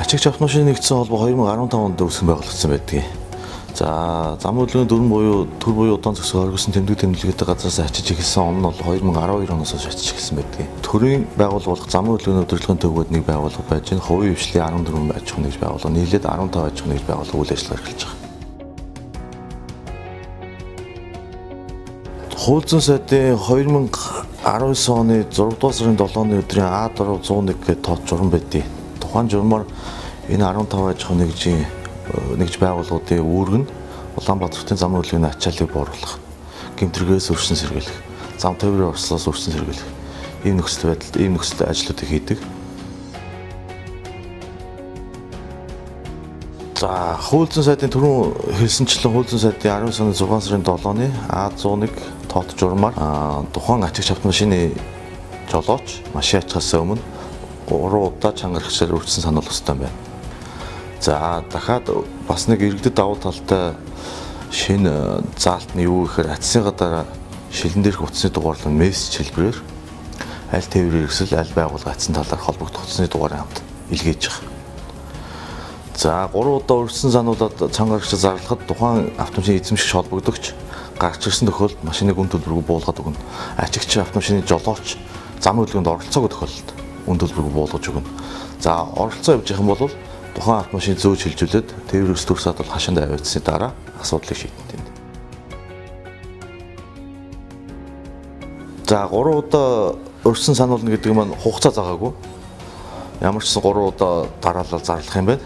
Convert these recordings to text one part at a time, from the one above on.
Ачигч автомашины нэгдсэн холбоо 2015 онд үүсгэн байгуулагдсан байдаг. За, зам хөдөлгөөний дүрм буюу төр буюу удаан зохистой оргисон тэмдэг тэмдэглэдэг газраас ачиж эхэлсэн өмнө бол 2012 оноос хойш ачиж эхэлсэн байдаг. Төрийн байгууллага болох зам хөдөлгөөний удирдлагын төвүүд нэг байгууллага байж гэн хувийн хвшлийн 14 аж ахуйн нэгж байгууллага нийлээд 15 аж ахуйн нэгж байгууллага үйл ажиллагаа эрхэлж байгаа. Хууль зүйн сайдын 2019 оны 6 дугаар сарын 7-ны өдрийн А401 гээд тоод журам байдгийг. Тухайн журмаар энэ 15 аж ахуйн нэгж байгууллагуудын үүрэг нь Улаанбаатарын зам хөдөлгөөний ачааллыг бууруулах, гэмтрэгээс өршин сэргийлэх, зам тээврийн орслоос өршин сэргийлэх ийм нөхцөл ажлуудыг хийдэг. За, хууль зүйн сайдын түрүүн хэлсэнчлэн хууль зүйн сайдын 19 оны 6 сарын 7-ны А101 тоод журмаар тухайн ачигч автомашины жолооч машин ачхаас өмнө 3 удаа чангарагчаар өртсөн сануулах ёстой юм байна. За, дахиад бас нэг иргэдэд давуу талтай шинэ заалт нь юу гэхээр атсныга дараа шилэн дээрх утасны дугаарлан мессеж хэлбэрээр аль тээврийн хэрэгсэл аль байгууллага атсан талаар холбогдох утасны дугаарыг хамт илгээж байгаа. За, 3 удаа өртсөн сануулад чангарагчид зарлахад тухайн автомашины эзэмшигч холбогдогч гарч ирсэн тохиолдолд машиныг үн төлбөргүй буулгаад өгнө. Ачигч автомашины жолооч зам хөдөлгөөнд оролцоогүй тохиолдолд үн төлбөргүй буулгаж өгнө. За, оролцоо явж байгаа юм бол тухайн автомашины зөөж хилжүүлээд тээврээс төр садвал хашаанд аваадсны дараа асуудлыг шийдэнэ. За, 3 удаа өрсөн сануулна гэдэг нь хугацаа загаагүй. Ямар ч сан 3 удаа дараалал зарлах юм байна.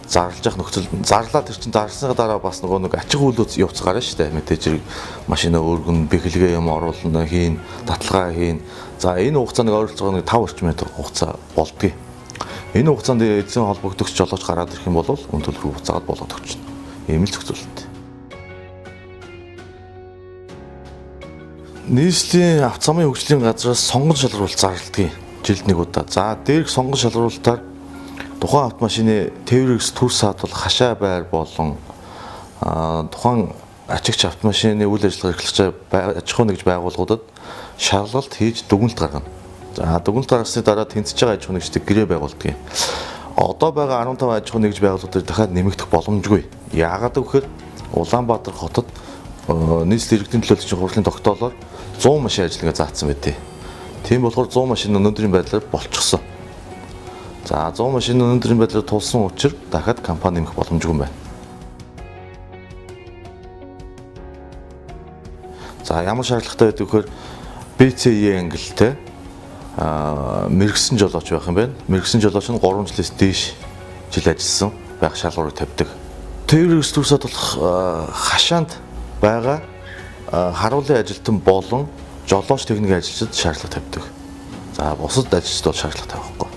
Зарлаж явах нөхцөл зарлаад тэр чинь дарсныга дараа бас нэг ачиг үйлдэл явууц гарна шүү дээ. Мэдээж хэрэг машина өргөн, бэхлэгээ юм оруулна, хийн, таталгаа хийн. За, энэ хугацааны ойролцоогоо 5 орчим метр хугацаа болдгий. Энэ хугацаанд эзэн холбогдогч жолооч гараад ирэх юм бол үн төлбөр буцаагаад болгоод өгчнө. Ийм л зохицуулалт. Нийслэлийн авто замын хөгжлийн газраас сонгон шалгаруулалт зарладаг. Жилд нэг удаа. За, дээрх сонгон шалгаруулалтаар тухайн автомашины тээврээс төр саатвал хашаа байр болон тухайн ачигч автомашины үйл ажиллагаа эрхлэгч аж ахуйн нэгж байгууллагуудад шалгалт хийж дүгнэлт гаргана. За, дүгнэлт гаргасны дараа тэнцэж байгаа аж ахуйн нэгжтэй гэрээ байгуулдаг. Одоо байгаа 15 аж ахуйн нэгж байгууллагуудыг дахиад нэмэгдэх боломжгүй. Яагаад гэвэл Улаанбаатар хотод нийслэлийн иргэдийн төлөөлөгчийн хурлын тогтоолоор 100 машин ажиллагаа заасан байдیں۔ Тийм болохоор 100 машин өнөөдрийн байдлаар болчихсон. За, 100 машин өнөөдрийн байдлаар тулсан учраас дахиад компани нэмэх боломжгүй юм байна. За, ямар шаардлагатай байдаг вэхээр BCE ангилалтай мэрэгсэн жолооч байх юм байна. Мэрэгсэн жолооч нь 3 жилээс дээш жил ажилласан байх шалгуурыг тавьдаг. Тээврээс төр садлах хашаанд байгаа харуулын ажилтан болон жолооч техникийн ажилчид шаардлага тавьдаг. За, бусад ажилчид бол шаардлага тавихгүй.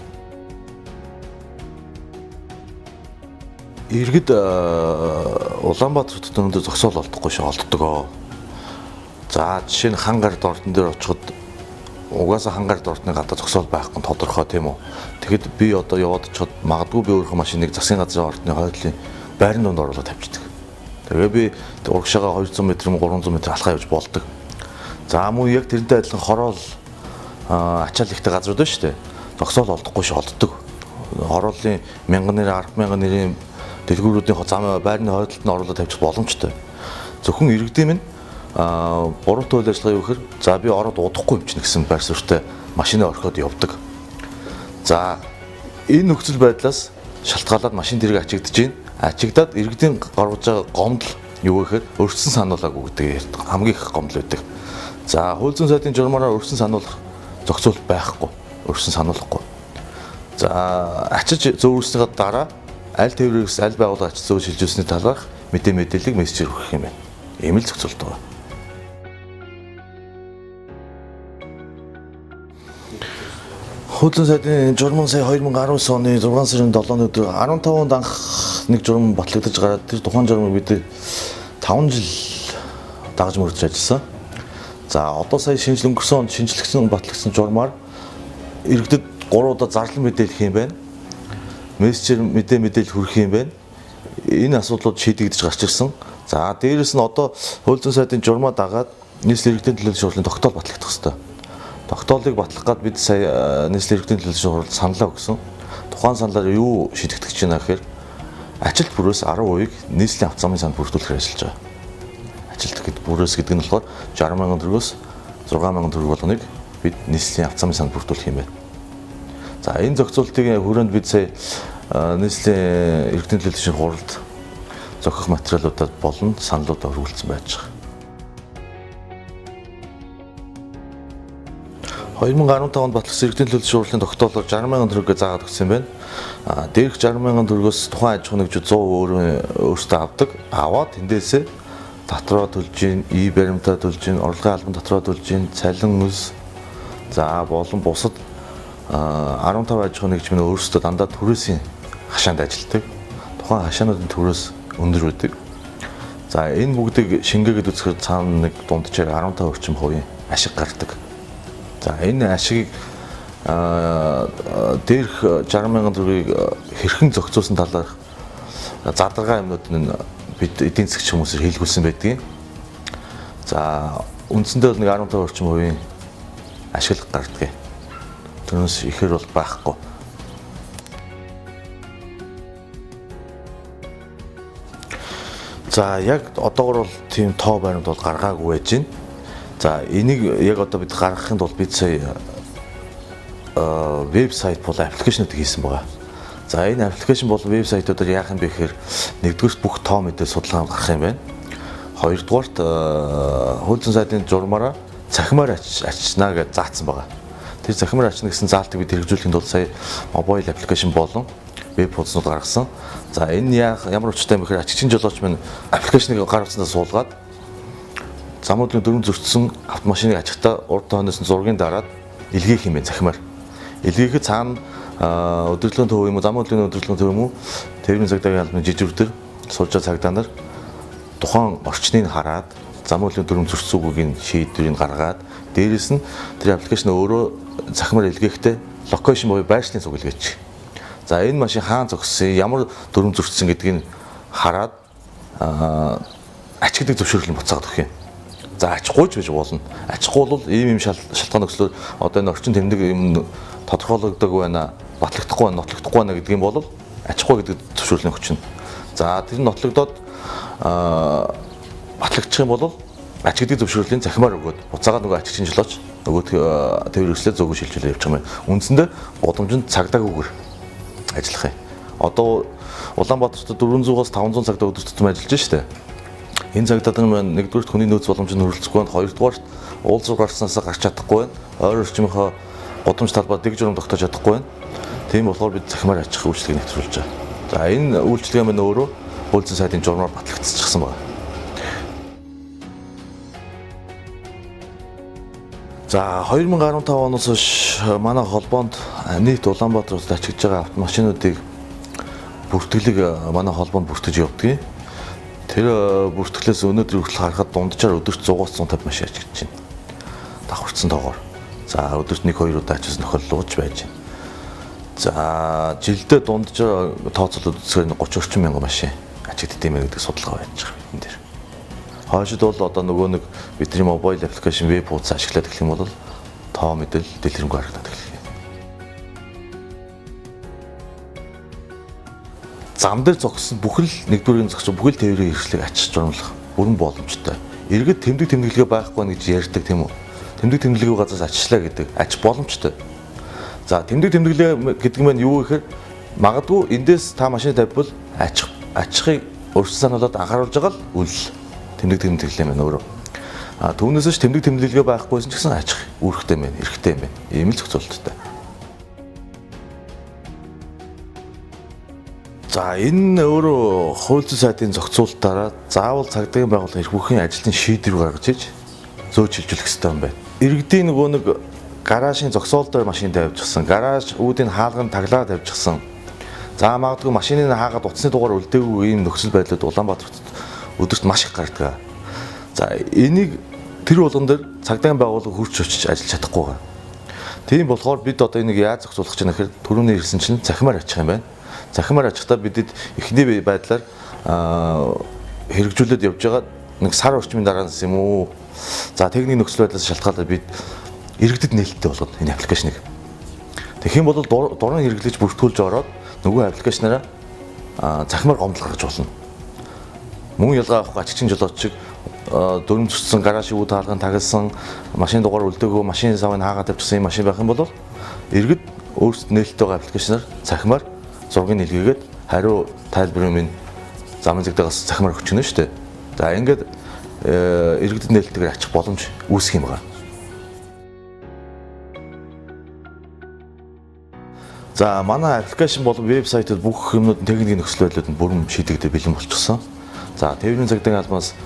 Иргэд Улаанбаатар хотод өнөөдөр зогсоол олдохгүй шүү, олддог. За, жишээ нь хан гард ордон дээр очиход угаасаа хан гард ордны гадаа зогсоол байхгүй нь тодорхой тийм үү. Тэгэхэд би одоо яваад очиход магадгүй би өөрийнхөө машиныг засгийн газрын ордны хойдлын байрны донд оруулаад тавьчихдаг. Тэгээ би урагшаага 200 м, 300 м алхаа явж болдог. За, мөн яг тэрнтэй адилхан хороол ачаал ихтэй газрууд байна шүү дээ. Зогсоол олдохгүй шүү, олддог. Хорооллын 1000 нэр, 100000 нэрийн дэлгүүрүүдийн зам байрны хойдолд нь оруулаад тавьчих боломжтой. Зөвхөн иргэдийн минь буруутай үйл ажиллагаа юу гэхээр за би ороод удахгүй юм чинь гэсэн байр суурьтай машинаа орхиод явдаг. За, энэ нөхцөл байдлаас шалтгаалаад машин тэрэг ачигдж байна. Ачигдаад иргэдийн гаргаж байгаа гомдол юу гэхээр өртсөн сануулаагүй гэдэг хамгийн их гомдол байдаг. За, хууль зүйн сайдын журмаараа өртсөн сануулах зохицуулалт байхгүй. Өртсөн сануулахгүй. За, ачиж зөөвөрснийхаа дараа аль тээврээс аль байгууллага ачиж зөөж шилжүүлсний талаарх мэдээллийг мессежээр өгөх юм байна. Ийм л зохицуулалт байна. Хууль зүйн сайдын журмын сая 2019 оны 6 сарын 7-ны өдөр 15 онд анх нэг журам батлагдаж гараад тэр тухайн журмыг бид 5 жил дагаж мөрдөж ажилласан. За, одоо сая өнгөрсөн онд шинжлэгдсэн батлагдсан журмаар иргэдэд 3 удаа зарлан мэдээлэх юм байна. Мессежээр мэдээлэл хүргэх юм байна. Энэ асуудлууд шийдэгдэж гарч ирсэн. За, дээрэс нь одоо хууль зүйн сайдын журмаа дагаад нийслэлийн иргэдийн төлөөллийн хурлын тогтоол батлагдах ёстой. Тогтоолыг батлах гээд бид сая нийслэлийн иргэдийн төлөөллийн хурлд саналаа өгсөн. тухайн саналаар юу шийдэгдэж байна гэхээр ажилт бүрээс 10%-ийг нийслэлийн авто замын санд бүрдүүлэхээр ажиллаж байгаа. Ажилт гэдэг бүрээс гэдэг нь болохоор 60,000 төгрөгөөс 6,000 төгрөг болгоныг бид нийслэлийн авто замын санд бүрдүүлэх юм байна. За энэ зохицуултын хүрээнд бид сая нийслэлийн иргэдийн төлөөллийн хуралд зохих материалуудад болон саналуудаа хөрвүүлсэн байж байгаа. 2015 онд батлагдсан иргэдийн төлөөллийн шуурлагын тогтоолоор 60,000 төгрөгийг заагаад өгсөн байна. Дээрх 60,000 төгрөгөөс тухайн аж ахуй нэгжүүд 100% өөрсдөө авдаг. Аваад тэндээсээ дотроо төлж гин, баримтаа төлж гин, орлогын албан дотроо төлж гин, цалин үс за болон бусад 15 аж ахуй нэгжмийн өөрсдөө дандаа түрээсийн хашаанд ажилладаг. Тухайн хашаануудын түрээс өндөр байдаг. За энэ бүгдийг шингээгээд үзэхээр цаана нэг дунджаар 15 орчим хувийн ашиг гардаг. За энэ ашиг дээрх 60,000 төгрөгийг хэрхэн зохицуулсан талаарх задаргаа юмнууд нь бид эдийн засгч хүмүүсээр хэлгүүлсэн байдгийг. За үндсэндээ нэг 15 орчим хувийн ашиг гардаг. Тэрнээс ихэр бол байхгүй. За яг одоогор бол тийм тоо баримт бол гаргаагүй байж байна. За энийг яг одоо бид гаргахын тулд бид сая вебсайт болон аппликейшнуудыг хийсэн байгаа. За энэ аппликейшн болон вебсайтуудаар яах юм бэ гэхээр нэгдүгээрт бүх тоо мэдээлэл судалгаанд гарах юм байна. Хоёрдугаарт хууль зүйн сайдын журмаараа цахимаар ачнаа гэж заасан байгаа. Тэр цахимаар ачна гэсэн заалтыг бид хэрэгжүүлэхийн тулд сая мобайл аппликейшн болон веб хуудаснууд гаргасан. За энэ ямар учиртай юм бэ гэхээр ачигчийн жолооч минь аппликейшнийг гаргацсандаа суулгаад замуудын дөрөв зөрчсөн автомашиныг ачигтаа урд тооноос нь зургийн дараад илгээх юм байна цахимаар. Илгээхэд цаана өдөрлөгийн төв юм уу, зам хөдөлгөөний өдөрлөгийн төв юм уу, тээврийн цагдаагийн албаны жижигүрдэр суулж байгаа цагдаа нар тухайн орчныг хараад зам хөдөлгөөний дөрөв зөрчсөн үгийн шийдвэрийг гаргаад дээрэс нь тэр аппликейшн өөрөө цахимаар илгээхдээ локейшн буюу байршлын цуг илгээчих. За энэ машин хаана зогссон, ямар дөрөв зөрчсөн гэдгийг хараад ачигдаг зөвшөөрлөнд буцаагаад өгөх юм. За ачгүйч байж болно. Ачгүй бол ийм шалтгаан өгслөөр одоо энэ орчин тэмдэг юм тодорхойлогддог байна, батлагдахгүй байна, нотлогдохгүй байна гэдэг юм бол ачгүй гэдэг зөвшөөрлөний хүчин. За тэр нь нотлогдоод батлагдчих юм бол ачигддаг зөвшөөрлийн захимаар өгөөд буцаагаад нөгөө ачигчийн жолооч нөгөө тээвэр өслөө зөвгөө шилжүүлээ явуучих юм. Үндсэндээ боломжинд цагдаагүйгээр ажиллах юм. Одоо Улаанбаатарт 400-аас 500 цагдаа өдөр тутам ажиллаж штэ. Энэ цагдаад нар нэгдүгээр хүний нөөц боломжийг хөрвүүлцэхгүй байна. Хоёрдугаар уулзуур гарснаас гарч чадахгүй байна. Ойр орчмынхоо гудамж талбай дэг журам тогтоож чадахгүй байна. Тийм болохоор бид захимаар ачих үйлчлэгийг нэвтрүүлж байгаа. За энэ үйлчлэгээ маань өөрөө хууль зүйн сайдын журмаар батлагдчихсан байна. За 2015 оноос хойш манай холбоонд нийт Улаанбаатараас ачигж байгаа автомашинуудыг бүртгэлэг манай холбоонд бүртгэж явуулдаг. Тэр бүртгэлээс өнөөдөр хүртэл харахад дунджаар өдөрт 100-аас 150 машин ачигдж байна. Давхарцсан тоогоор. За өдөрт 1-2 удаа ачсан тохиолдол байж байна. За жилдээ дунджаар тооцоолоод үзэхээр 30 орчим мянган машин ачигддаг юм гэдэг судалгаа байж байгаа энэ дэр. Хойшид бол одоо нөгөө нэг бидний мобайл аппликейшн веб хуудас ашиглаад гэх юм бол тоо мэдээлэл дэлгэрэнгүй харагдаад эхэллээ. Зам дээр зогссон бүхэл нэгдүгээрийн зогссон бүхэл тээврийн хэрэгслийг ачиж журмлах бүрэн боломжтой. Иргэд тэмдэглэгээ байхгүй гэж ярьдаг тийм үү? Тэмдэглэгээ газраас ачислаа гэдэг ач боломжтой. За тэмдэглэгээ гэдэг нь юу гэхээр магадгүй эндээс та машин тавьбал ачхыг өрсөн санаалаад анхааруулж байгаа л үл тэмдэглэгээ маань өөрөө. Түүнээс ч тэмдэглэгээ байхгүйсэн ч гэсэн ачх үүрэгтэй байна, эрхтэй байна. Ийм л зохицуулттай. За энэ өөрөө хууль зүйн сайдын зохицуулалтаараа заавал цагдаагийн байгууллага эрх бүхийн ажлын шийдвэр гаргаж иж зөөж шилжүүлэх хэрэгтэй юм байна. Иргэдийн нөгөө нэг гаражийн зогсоол дээр машин тавьчихсан, гараж үүдийн хаалганд таглаад тавьчихсан. За магадгүй машины хаагаад утасны дугаар үлдээгүй ийм нөхцөл байдлууд Улаанбаатарт өдөрт маш их гардаг. За энийг тэр болгон дээр цагдаагийн байгууллага хурц очиж ажиллаж чадахгүй. Тийм болохоор бид одоо энийг яаж зохицуулах гэж байна гэхээр түрүүний хэлсэн чинь захимаар ачих юм байна. Захимаар ачихдаа бидэд эхний байдлаар хэрэгжүүлээд явж байгаа нэг сар орчмын дараанаас юм уу. За техник нөхцөл байдлаас шалтгаалаад бид иргэдэд нээлттэй болгоно энэ аппликейшнийг. Тэгэх юм бол дуран хэрэглэж бүртгүүлж ороод нөгөө аппликейшнаараа захимаар гомдол гаргаж болно. Мөн ялгаа авах ачигчин жолооч шиг дөрөв цуцсан гараж шүү таалган тагилсан машин дугаар үлдээгөө машин савыг хаагаад тавьчихсан юм машин байх юм бол иргэд өөрсдөө нээлттэй байгаа аппликейшнаар захимаар зургийг илгээгээд хариу тайлбарын минь замын зэгдээс захимаар өгч гэнэ шүү дээ. За ингээд иргэдэд нээлттэйгээр ачих боломж үүсэх юм байна. За манай аппликейшн болон вебсайтад бүх юмнууд техникийн нөхцөл байдлууд нь бүрэн шийдэгдээ бэлэн болчихсон. За тээврийн цагдаагийн албанаас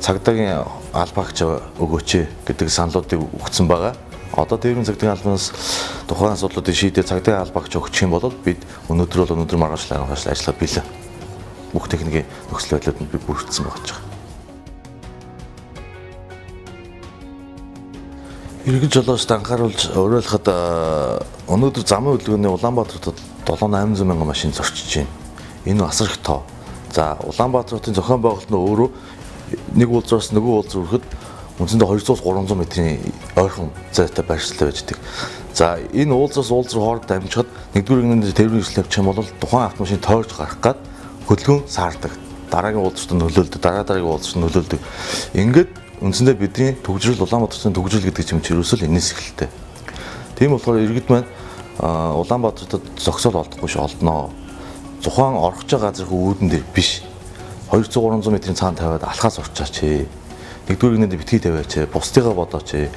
цагдаагийн албаагч өгөөч гэдэг саналуудыг өгсөн байгаа. Одоо тээврийн цагдаагийн албанаас тухайн асуудлуудыг шийдээ цагдаагийн албаагч өгчих юм бол бид өнөөдөр маргааш ажиллаад бэлэн. Бүх техникийн нөхцөл байдлууд нь бүрдсэн байгаа. Иргэн жолоочд анхааруулж уриалахад өнөөдөр замын хөдөлгөөний Улаанбаатарт 7-800 мянган машин зорчиж байна. Энэ асар их тоо. За Улаанбаатарын зохион байгуулалт нь өөрөө нэг уулзраас нөгөө уулз хүрэхэд үндсэндээ 200-300 метрийн ойрхон зайтай байршилтай байдаг. За энэ уулзаас уулз руу хоорд дамжихад нэгдүгээр нэгний тээврийн хэрэгсэл явуучих юм бол тухайн автомашин тойрч гарах гад хөдөлгөөн саардаг. Дараагийн уулзт нөлөөлдөг, дараагийн уулзт нөлөөлдөг. Ингээд үндсэндээ бидний төгжрөл Улаанбаатарын төгжрөл гэдэг юм чи ерөөсөө энэс эхэлтэй. Тийм болохоор иргэд маань Улаанбаатарт зогсоол олдохгүй ш олдноо. Зухаан орох байгаа газрын үүдэн дээр биш. 200-300 метрийн цаана тавиад алхаас орчаач. Нэгдүгээр нэгнээ битгий тавиач. Бусдыгаа бодооч.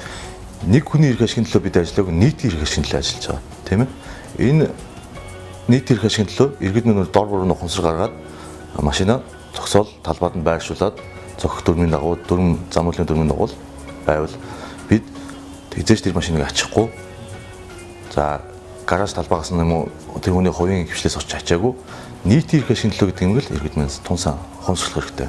Нэг хүний эрх ашигын төлөө бид ажиллаагүй нийтийн эрх ашигын төлөө ажиллаж байгаа. Тийм ээ. Энэ нийтийн эрх ашигын төлөө иргэд минь дор бүрэн ухамсар гаргаад машина зогсоол талбайд нь байршуулад зохих дүрмийн дагуу зам үйлний дүрмийн дагуу байвал бид тэгзээч тэр машиныг ачихгүй. За гараж талбайгаас нь юм уу тэр хүний хувийн хвшлээс очиж ачаагүй нийтийн эрх ашигын төлөө гэдэг юм л иргэд минь тунсан хомсгох хэрэгтэй.